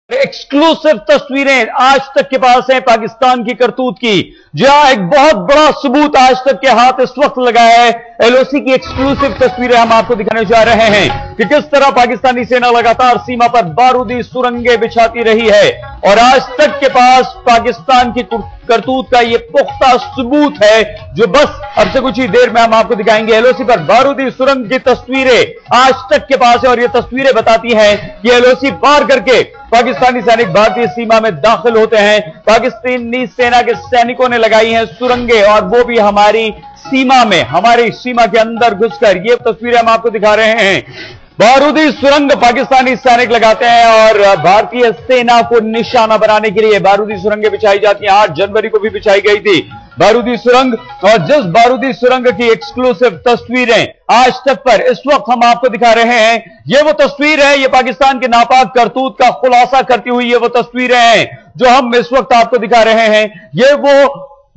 Exclusive तस्वीरें आज तक के पास हैं पाकिस्तान की करतूत की, जहां एक बहुत बड़ा सबूत आज तक के हाथ इस वक्त लगा है। एलओसी की एक्सक्लूसिव तस्वीरें हम आपको दिखाने जा रहे हैं कि किस तरह पाकिस्तानी सेना लगातार सीमा पर बारूदी सुरंगें बिछाती रही है और आज तक के पास पाकिस्तान की करतूत का यह पुख्ता सबूत है, जो बस अब से कुछ ही देर में हम आपको दिखाएंगे। एलओसी पर बारूदी सुरंग की तस्वीरें आज तक के पास है और ये तस्वीरें बताती हैं कि एलओसी पार करके पाकिस्तानी सैनिक भारतीय सीमा में दाखिल होते हैं। पाकिस्तानी सेना के सैनिकों ने लगाई हैं सुरंगें और वो भी हमारी सीमा में, हमारी सीमा के अंदर घुसकर। ये तस्वीरें हम आपको दिखा रहे हैं। बारूदी सुरंग पाकिस्तानी सैनिक लगाते हैं और भारतीय सेना को निशाना बनाने के लिए बारूदी सुरंगें बिछाई जाती हैं। 8 जनवरी को भी बिछाई गई थी बारूदी सुरंग, और जिस बारूदी सुरंग की एक्सक्लूसिव तस्वीरें आज तक पर इस वक्त हम आपको दिखा रहे हैं, ये वो तस्वीर है, ये पाकिस्तान के नापाक करतूत का खुलासा करती हुई ये वो तस्वीरें हैं जो हम इस वक्त आपको दिखा रहे हैं। ये वो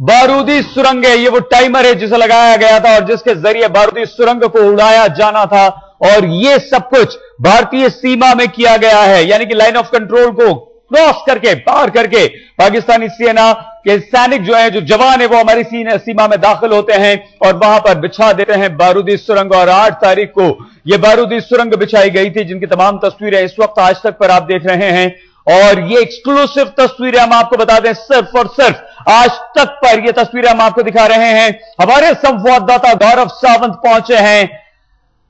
बारूदी सुरंग है, ये वो टाइमर है जिसे लगाया गया था और जिसके जरिए बारूदी सुरंग को उड़ाया जाना था, और ये सब कुछ भारतीय सीमा में किया गया है। यानी कि लाइन ऑफ कंट्रोल को क्रॉस करके, पार करके पाकिस्तानी सेना के सैनिक जो है, जो जवान है, वो हमारी सीमा में दाखिल होते हैं और वहां पर बिछा देते हैं बारूदी सुरंग। और 8 तारीख को यह बारूदी सुरंग बिछाई गई थी, जिनकी तमाम तस्वीरें इस वक्त आज तक पर आप देख रहे हैं। और ये एक्सक्लूसिव तस्वीरें हम आपको बता दें, सिर्फ और सिर्फ आज तक पर ये तस्वीरें हम आपको दिखा रहे हैं। हमारे संवाददाता गौरव सावंत पहुंचे हैं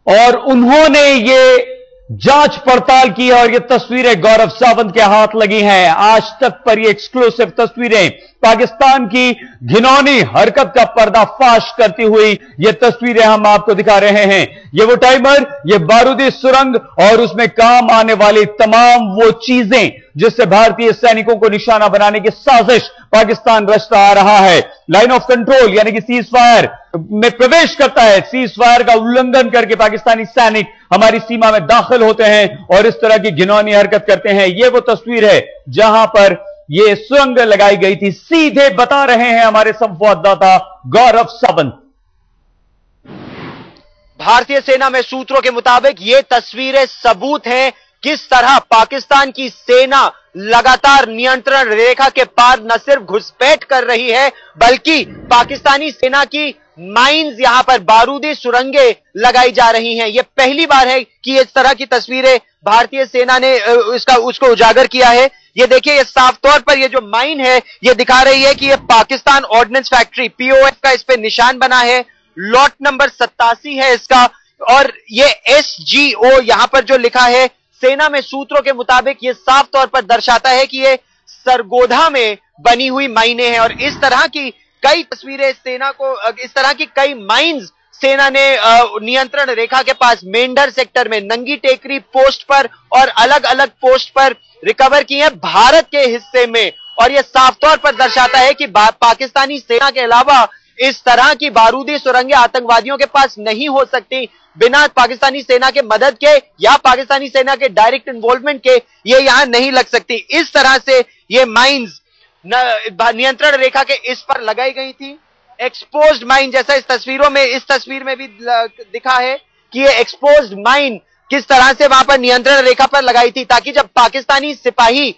और उन्होंने ये जांच पड़ताल की है और ये तस्वीरें गौरव सावंत के हाथ लगी हैं। आज तक पर ये एक्सक्लूसिव तस्वीरें पाकिस्तान की घिनौनी हरकत का पर्दाफाश करती हुई ये तस्वीरें हम आपको दिखा रहे हैं। ये वो टाइमर, ये बारूदी सुरंग और उसमें काम आने वाली तमाम वो चीजें जिससे भारतीय सैनिकों को निशाना बनाने की साजिश पाकिस्तान रचता आ रहा है। लाइन ऑफ कंट्रोल यानी कि सीज फायर में प्रवेश करता है, सीज फायर का उल्लंघन करके पाकिस्तानी सैनिक हमारी सीमा में दाखिल होते हैं और इस तरह की घिनौनी हरकत करते हैं। ये वो तस्वीर है जहां पर ये सुरंग लगाई गई थी। सीधे बता रहे हैं हमारे संवाददाता गौरव सावंत। भारतीय सेना में सूत्रों के मुताबिक ये तस्वीरें सबूत हैं किस तरह पाकिस्तान की सेना लगातार नियंत्रण रेखा के पार न सिर्फ घुसपैठ कर रही है, बल्कि पाकिस्तानी सेना की माइंस यहां पर बारूदी सुरंगें लगाई जा रही हैं। यह पहली बार है कि इस तरह की तस्वीरें भारतीय सेना ने उसको उजागर किया है। ये देखिए, ये साफ तौर पर ये जो माइन है ये दिखा रही है कि ये पाकिस्तान ऑर्डिनेंस फैक्ट्री पीओएफ का इस पे निशान बना है। लॉट नंबर 87 है इसका, और ये एसजीओ यहां पर जो लिखा है, सेना में सूत्रों के मुताबिक ये साफ तौर पर दर्शाता है कि ये सरगोधा में बनी हुई माइने हैं। और इस तरह की कई तस्वीरें सेना को, इस तरह की कई माइंस सेना ने नियंत्रण रेखा के पास मेंढर सेक्टर में, नंगी टेकरी पोस्ट पर और अलग अलग पोस्ट पर रिकवर की है भारत के हिस्से में। और यह साफ तौर पर दर्शाता है कि पाकिस्तानी सेना के अलावा इस तरह की बारूदी सुरंगें आतंकवादियों के पास नहीं हो सकती बिना पाकिस्तानी सेना के मदद के या पाकिस्तानी सेना के डायरेक्ट इन्वॉल्वमेंट के ये यहां नहीं लग सकती। इस तरह से ये माइंस नियंत्रण रेखा के इस पर लगाई गई थी। एक्सपोज्ड माइन जैसा इस तस्वीर में भी दिखा है कि ये एक्सपोज्ड माइन किस तरह से वहां पर नियंत्रण रेखा पर लगाई थी, ताकि जब पाकिस्तानी सिपाही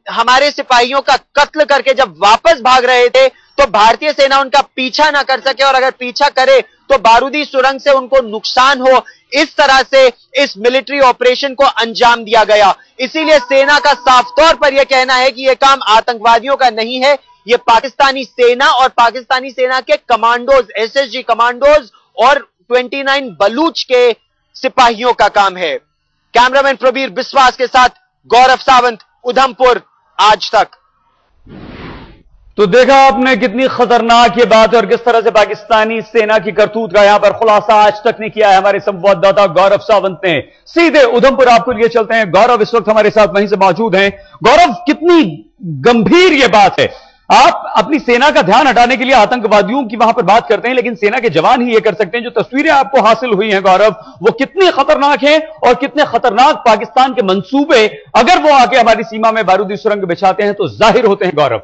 हमारे सिपाहियों का कत्ल करके जब वापस भाग रहे थे तो भारतीय सेना उनका पीछा ना कर सके, और अगर पीछा करे तो बारूदी सुरंग से उनको नुकसान हो। इस तरह से इस मिलिट्री ऑपरेशन को अंजाम दिया गया। इसीलिए सेना का साफ तौर पर यह कहना है कि यह काम आतंकवादियों का नहीं है, यह पाकिस्तानी सेना और पाकिस्तानी सेना के कमांडोज, एसएसजी कमांडोज और 29 बलूच के सिपाहियों का काम है। कैमरामैन प्रबीर बिस्वास के साथ गौरव सावंत, उधमपुर, आज तक। तो देखा आपने कितनी खतरनाक ये बात है और किस तरह से पाकिस्तानी सेना की करतूत का यहां पर खुलासा आज तक नहीं किया है हमारे संवाददाता गौरव सावंत ने। सीधे उधमपुर आपको लिए चलते हैं। गौरव इस वक्त हमारे साथ वहीं से मौजूद हैं। गौरव, कितनी गंभीर ये बात है। आप अपनी सेना का ध्यान हटाने के लिए आतंकवादियों की वहां पर बात करते हैं, लेकिन सेना के जवान ही ये कर सकते हैं। जो तस्वीरें आपको हासिल हुई हैं गौरव, वो कितनी खतरनाक हैं और कितने खतरनाक पाकिस्तान के मंसूबे अगर वो आके हमारी सीमा में बारूदी सुरंग बिछाते हैं तो जाहिर होते हैं। गौरव,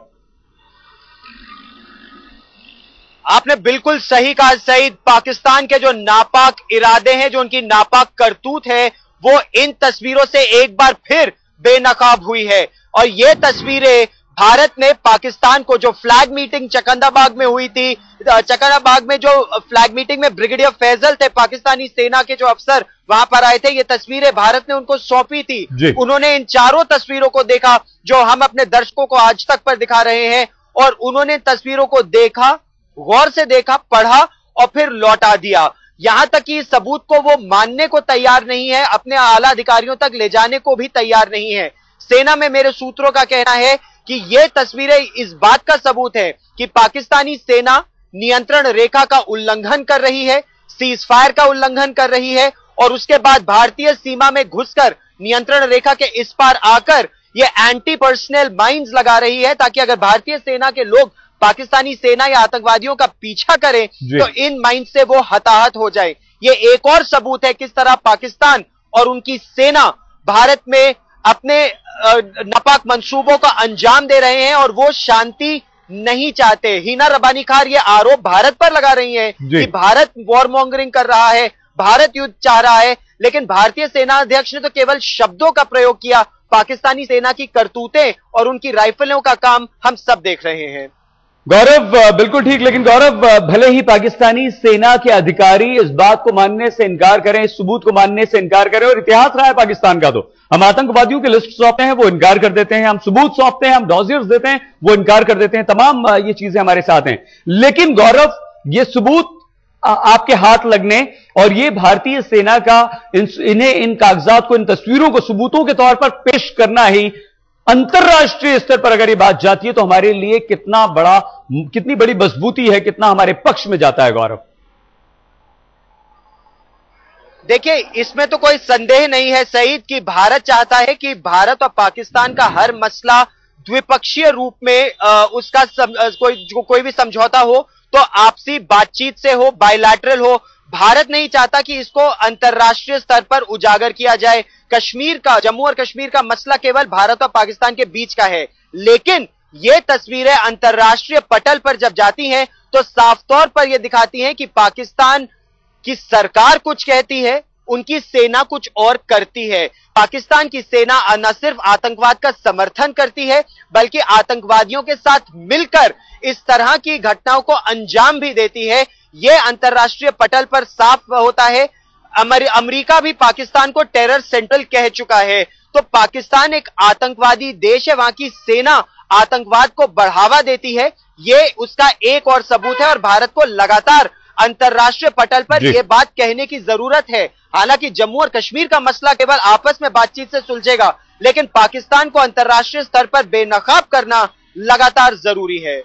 आपने बिल्कुल सही कहा सईद। पाकिस्तान के जो नापाक इरादे हैं, जो उनकी नापाक करतूत है, वो इन तस्वीरों से एक बार फिर बेनकाब हुई है। और ये तस्वीरें भारत ने पाकिस्तान को, जो फ्लैग मीटिंग चकंदाबाग में हुई थी, चकंदाबाग में जो फ्लैग मीटिंग में ब्रिगेडियर फैजल थे, पाकिस्तानी सेना के जो अफसर वहां पर आए थे, ये तस्वीरें भारत ने उनको सौंपी थी। उन्होंने इन चारों तस्वीरों को देखा जो हम अपने दर्शकों को आज तक पर दिखा रहे हैं, और उन्होंने तस्वीरों को देखा, गौर से देखा, पढ़ा और फिर लौटा दिया। यहां तक कि सबूत को वो मानने को तैयार नहीं है, अपने आला अधिकारियों तक ले जाने को भी तैयार नहीं है। सेना में मेरे सूत्रों का कहना है कि ये तस्वीरें इस बात का सबूत है कि पाकिस्तानी सेना नियंत्रण रेखा का उल्लंघन कर रही है, सीज फायर का उल्लंघन कर रही है, और उसके बाद भारतीय सीमा में घुसकर नियंत्रण रेखा के इस पार आकर ये एंटी पर्सनल माइन्स लगा रही है, ताकि अगर भारतीय सेना के लोग पाकिस्तानी सेना या आतंकवादियों का पीछा करें तो इन माइंड से वो हताहत हो जाए। ये एक और सबूत है किस तरह पाकिस्तान और उनकी सेना भारत में अपने नापाक मंसूबों का अंजाम दे रहे हैं, और वो शांति नहीं चाहते। हिना रबानी खार ये आरोप भारत पर लगा रही हैं कि भारत वॉर मॉन्गरिंग कर रहा है, भारत युद्ध चाह रहा है, लेकिन भारतीय सेना अध्यक्ष ने तो केवल शब्दों का प्रयोग किया। पाकिस्तानी सेना की करतूतें और उनकी राइफलों का काम हम सब देख रहे हैं। गौरव, बिल्कुल ठीक, लेकिन गौरव, भले ही पाकिस्तानी सेना के अधिकारी इस बात को मानने से इनकार करें, इस सबूत को मानने से इनकार करें, और इतिहास रहा है पाकिस्तान का, तो हम आतंकवादियों की लिस्ट सौंपते हैं, वो इनकार कर देते हैं, हम सबूत सौंपते हैं, हम डॉजियर्स देते हैं, वो इनकार कर देते हैं, तमाम ये चीजें हमारे साथ हैं। लेकिन गौरव, ये सबूत आपके हाथ लगने और ये भारतीय सेना का इन्हें इन कागजात को, इन तस्वीरों को सबूतों के तौर पर पेश करना ही अंतर्राष्ट्रीय स्तर पर अगर ये बात जाती है तो हमारे लिए कितनी बड़ी मजबूती है, कितना हमारे पक्ष में जाता है। गौरव, देखिए, इसमें तो कोई संदेह नहीं है सईद कि भारत चाहता है कि भारत और पाकिस्तान का हर मसला द्विपक्षीय रूप में उसका कोई भी समझौता हो तो आपसी बातचीत से हो, बायलैटरल हो। भारत नहीं चाहता कि इसको अंतर्राष्ट्रीय स्तर पर उजागर किया जाए। कश्मीर का, जम्मू और कश्मीर का मसला केवल भारत और पाकिस्तान के बीच का है, लेकिन ये तस्वीरें अंतर्राष्ट्रीय पटल पर जब जाती हैं तो साफ तौर पर यह दिखाती हैं कि पाकिस्तान की सरकार कुछ कहती है, उनकी सेना कुछ और करती है। पाकिस्तान की सेना न सिर्फ आतंकवाद का समर्थन करती है, बल्कि आतंकवादियों के साथ मिलकर इस तरह की घटनाओं को अंजाम भी देती है। यह अंतर्राष्ट्रीय पटल पर साफ होता है। अमेरिका भी पाकिस्तान को टेरर सेंट्रल कह चुका है। तो पाकिस्तान एक आतंकवादी देश है, वहां की सेना आतंकवाद को बढ़ावा देती है, ये उसका एक और सबूत है। और भारत को लगातार अंतर्राष्ट्रीय पटल पर यह बात कहने की जरूरत है। हालांकि जम्मू और कश्मीर का मसला केवल आपस में बातचीत से सुलझेगा, लेकिन पाकिस्तान को अंतर्राष्ट्रीय स्तर पर बेनकाब करना लगातार जरूरी है।